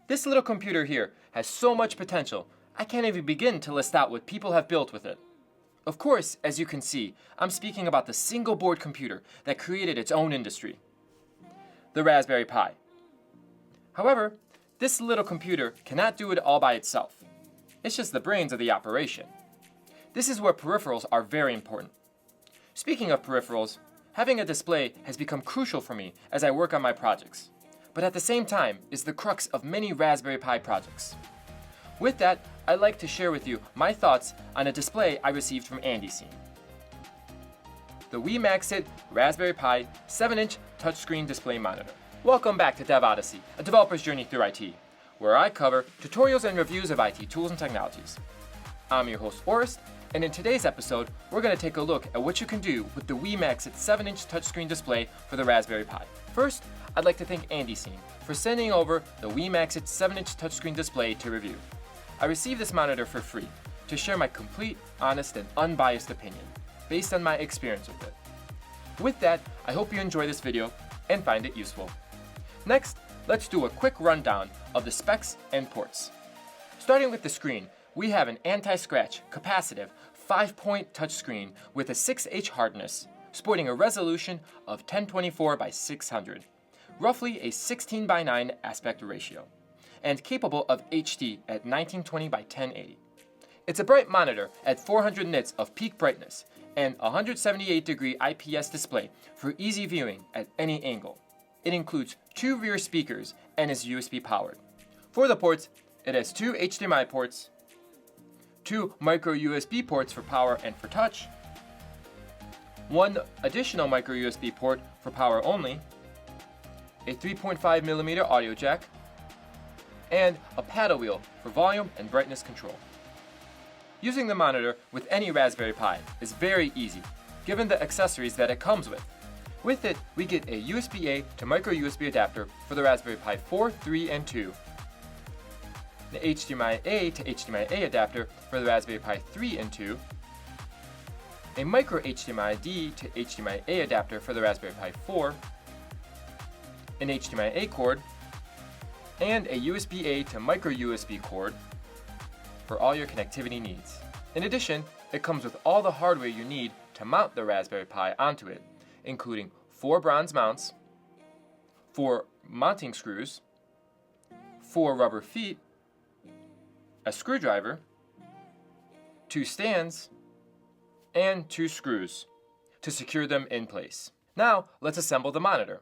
This little computer here has so much potential, I can't even begin to list out what people have built with it. Of course, as you can see, I'm speaking about the single board computer that created its own industry, the Raspberry Pi. However, this little computer cannot do it all by itself. It's just the brains of the operation. This is where peripherals are very important. Speaking of peripherals, having a display has become crucial for me as I work on my projects, but at the same time is the crux of many Raspberry Pi projects. With that, I'd like to share with you my thoughts on a display I received from AndyScene. The Wimaxit Raspberry Pi 7-inch touchscreen display monitor. Welcome back to Dev Odyssey, a developer's journey through IT, where I cover tutorials and reviews of IT tools and technologies. I'm your host, Orest, and in today's episode, we're going to take a look at what you can do with the Wimaxit 7-inch touchscreen display for the Raspberry Pi. First, I'd like to thank AndyScene for sending over the Wimaxit 7-inch touchscreen display to review. I received this monitor for free to share my complete, honest, and unbiased opinion based on my experience with it. With that, I hope you enjoy this video and find it useful. Next, let's do a quick rundown of the specs and ports. Starting with the screen, we have an anti-scratch, capacitive, 5-point touchscreen with a 6H hardness, sporting a resolution of 1024 by 600, roughly a 16 by 9 aspect ratio, and capable of HD at 1920 by 1080. It's a bright monitor at 400 nits of peak brightness and 178-degree IPS display for easy viewing at any angle. It includes 2 rear speakers and is USB powered. For the ports, it has 2 HDMI ports, 2 micro USB ports for power and for touch, 1 additional micro USB port for power only, a 3.5mm audio jack, and a paddle wheel for volume and brightness control. Using the monitor with any Raspberry Pi is very easy, given the accessories that it comes with. With it, we get a USB-A to micro USB adapter for the Raspberry Pi 4, 3, and 2, the HDMI A to HDMI A adapter for the Raspberry Pi 3 and 2, a micro HDMI D to HDMI A adapter for the Raspberry Pi 4, an HDMI A cord, and a USB-A to micro USB cord for all your connectivity needs. In addition, it comes with all the hardware you need to mount the Raspberry Pi onto it, including 4 bronze mounts, 4 mounting screws, 4 rubber feet, a screwdriver, 2 stands, and 2 screws to secure them in place. Now, let's assemble the monitor.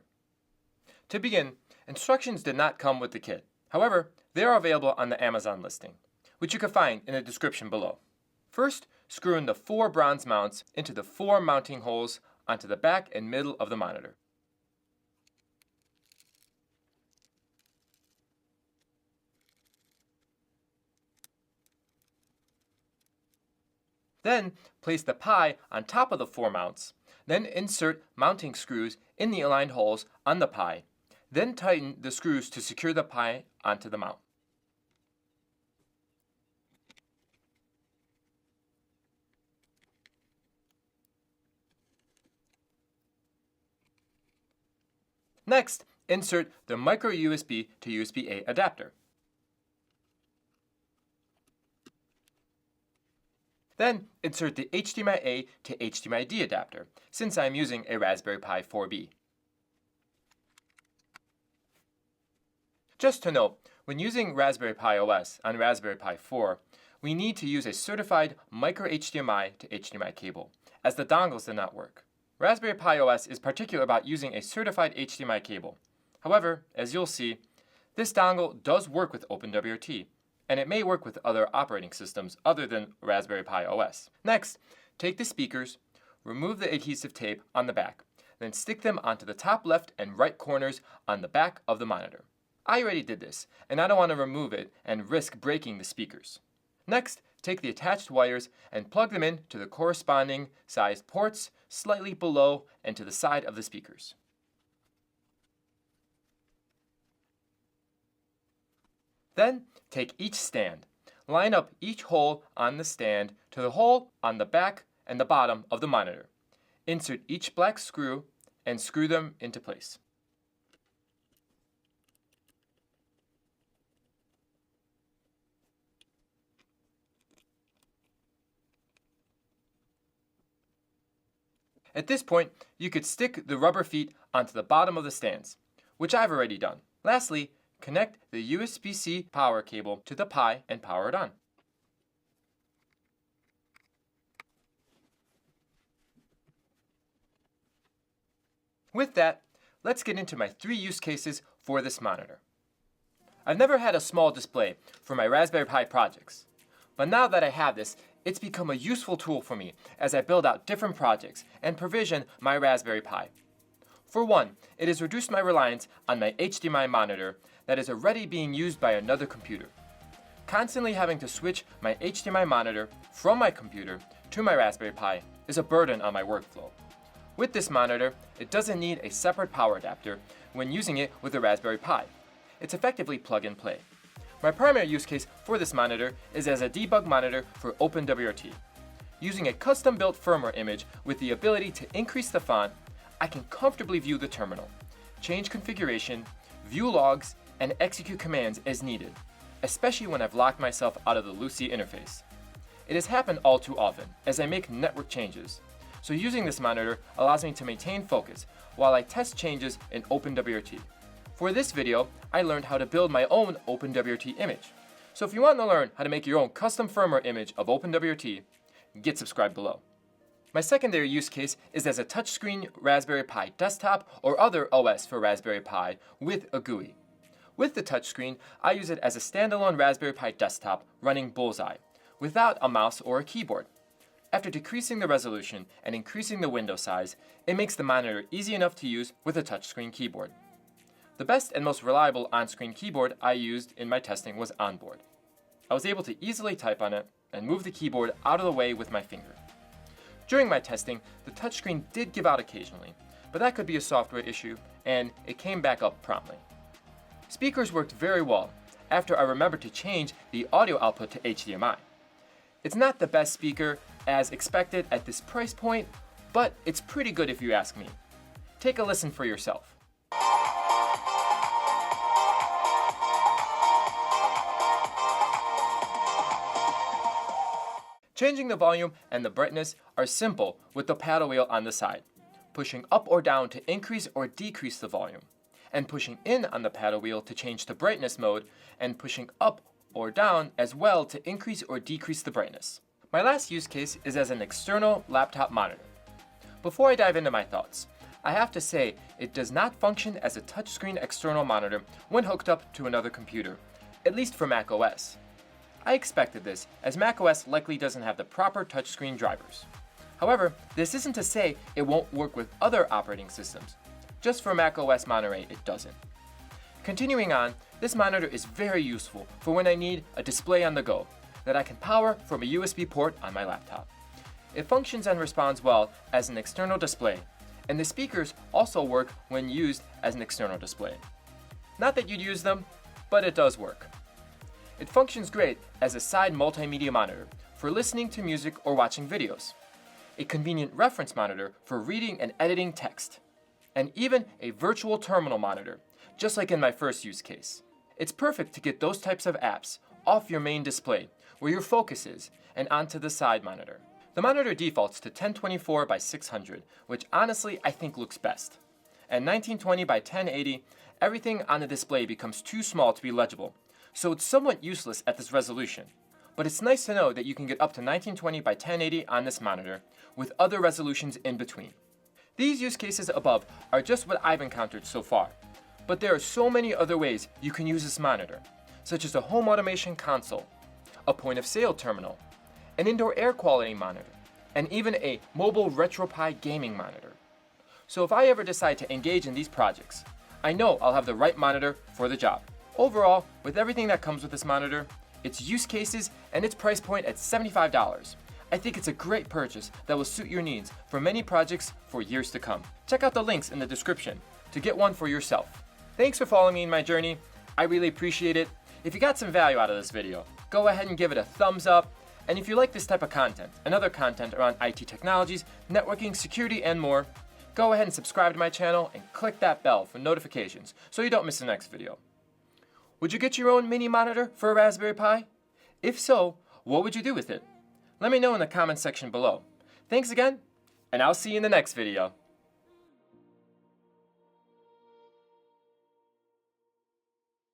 To begin, instructions did not come with the kit. However, they are available on the Amazon listing, which you can find in the description below. First, screw in the 4 bronze mounts into the 4 mounting holes onto the back and middle of the monitor. Then, place the Pi on top of the 4 mounts. Then insert mounting screws in the aligned holes on the Pi. Then tighten the screws to secure the Pi onto the mount. Next, insert the micro USB to USB-A adapter. Then, insert the HDMI A to HDMI D adapter, since I am using a Raspberry Pi 4B. Just to note, when using Raspberry Pi OS on Raspberry Pi 4, we need to use a certified micro HDMI to HDMI cable, as the dongles did not work. Raspberry Pi OS is particular about using a certified HDMI cable. However, as you'll see, this dongle does work with OpenWRT, and it may work with other operating systems other than Raspberry Pi OS. Next, take the speakers, remove the adhesive tape on the back, then stick them onto the top left and right corners on the back of the monitor. I already did this, and I don't want to remove it and risk breaking the speakers. Next, take the attached wires and plug them in to the corresponding sized ports slightly below and to the side of the speakers. Then, take each stand. Line up each hole on the stand to the hole on the back and the bottom of the monitor. Insert each black screw and screw them into place. At this point, you could stick the rubber feet onto the bottom of the stands, which I've already done. Lastly, connect the USB-C power cable to the Pi and power it on. With that, let's get into my 3 use cases for this monitor. I've never had a small display for my Raspberry Pi projects, but now that I have this, it's become a useful tool for me as I build out different projects and provision my Raspberry Pi. For one, it has reduced my reliance on my HDMI monitor that is already being used by another computer. Constantly having to switch my HDMI monitor from my computer to my Raspberry Pi is a burden on my workflow. With this monitor, it doesn't need a separate power adapter when using it with a Raspberry Pi. It's effectively plug and play. My primary use case for this monitor is as a debug monitor for OpenWRT. Using a custom-built firmware image with the ability to increase the font, I can comfortably view the terminal, change configuration, view logs, and execute commands as needed, especially when I've locked myself out of the Lucy interface. It has happened all too often as I make network changes, so using this monitor allows me to maintain focus while I test changes in OpenWRT. For this video, I learned how to build my own OpenWRT image. So if you want to learn how to make your own custom firmware image of OpenWRT, get subscribed below. My secondary use case is as a touchscreen Raspberry Pi desktop or other OS for Raspberry Pi with a GUI. With the touchscreen, I use it as a standalone Raspberry Pi desktop running Bullseye, without a mouse or a keyboard. After decreasing the resolution and increasing the window size, it makes the monitor easy enough to use with a touchscreen keyboard. The best and most reliable on-screen keyboard I used in my testing was Onboard. I was able to easily type on it and move the keyboard out of the way with my finger. During my testing, the touchscreen did give out occasionally, but that could be a software issue, and it came back up promptly. Speakers worked very well after I remembered to change the audio output to HDMI. It's not the best speaker as expected at this price point, but it's pretty good if you ask me. Take a listen for yourself. Changing the volume and the brightness are simple with the paddle wheel on the side, pushing up or down to increase or decrease the volume, and pushing in on the paddle wheel to change to brightness mode, and pushing up or down as well to increase or decrease the brightness. My last use case is as an external laptop monitor. Before I dive into my thoughts, I have to say it does not function as a touchscreen external monitor when hooked up to another computer, at least for macOS. I expected this, as macOS likely doesn't have the proper touchscreen drivers. However, this isn't to say it won't work with other operating systems. Just for macOS Monterey, it doesn't. Continuing on, this monitor is very useful for when I need a display on the go that I can power from a USB port on my laptop. It functions and responds well as an external display, and the speakers also work when used as an external display. Not that you'd use them, but it does work. It functions great as a side multimedia monitor for listening to music or watching videos, a convenient reference monitor for reading and editing text, and even a virtual terminal monitor, just like in my first use case. It's perfect to get those types of apps off your main display, where your focus is, and onto the side monitor. The monitor defaults to 1024 by 600, which honestly I think looks best. At 1920 by 1080, everything on the display becomes too small to be legible, so it's somewhat useless at this resolution. But it's nice to know that you can get up to 1920 by 1080 on this monitor, with other resolutions in between. These use cases above are just what I've encountered so far, but there are so many other ways you can use this monitor, such as a home automation console, a point-of-sale terminal, an indoor air quality monitor, and even a mobile RetroPie gaming monitor. So if I ever decide to engage in these projects, I know I'll have the right monitor for the job. Overall, with everything that comes with this monitor, its use cases, and its price point at $75, I think it's a great purchase that will suit your needs for many projects for years to come. Check out the links in the description to get one for yourself. Thanks for following me in my journey. I really appreciate it. If you got some value out of this video, go ahead and give it a thumbs up. And if you like this type of content and other content around IT technologies, networking, security, and more, go ahead and subscribe to my channel and click that bell for notifications so you don't miss the next video. Would you get your own mini monitor for a Raspberry Pi? If so, what would you do with it? Let me know in the comments section below. Thanks again, And I'll see you in the next video.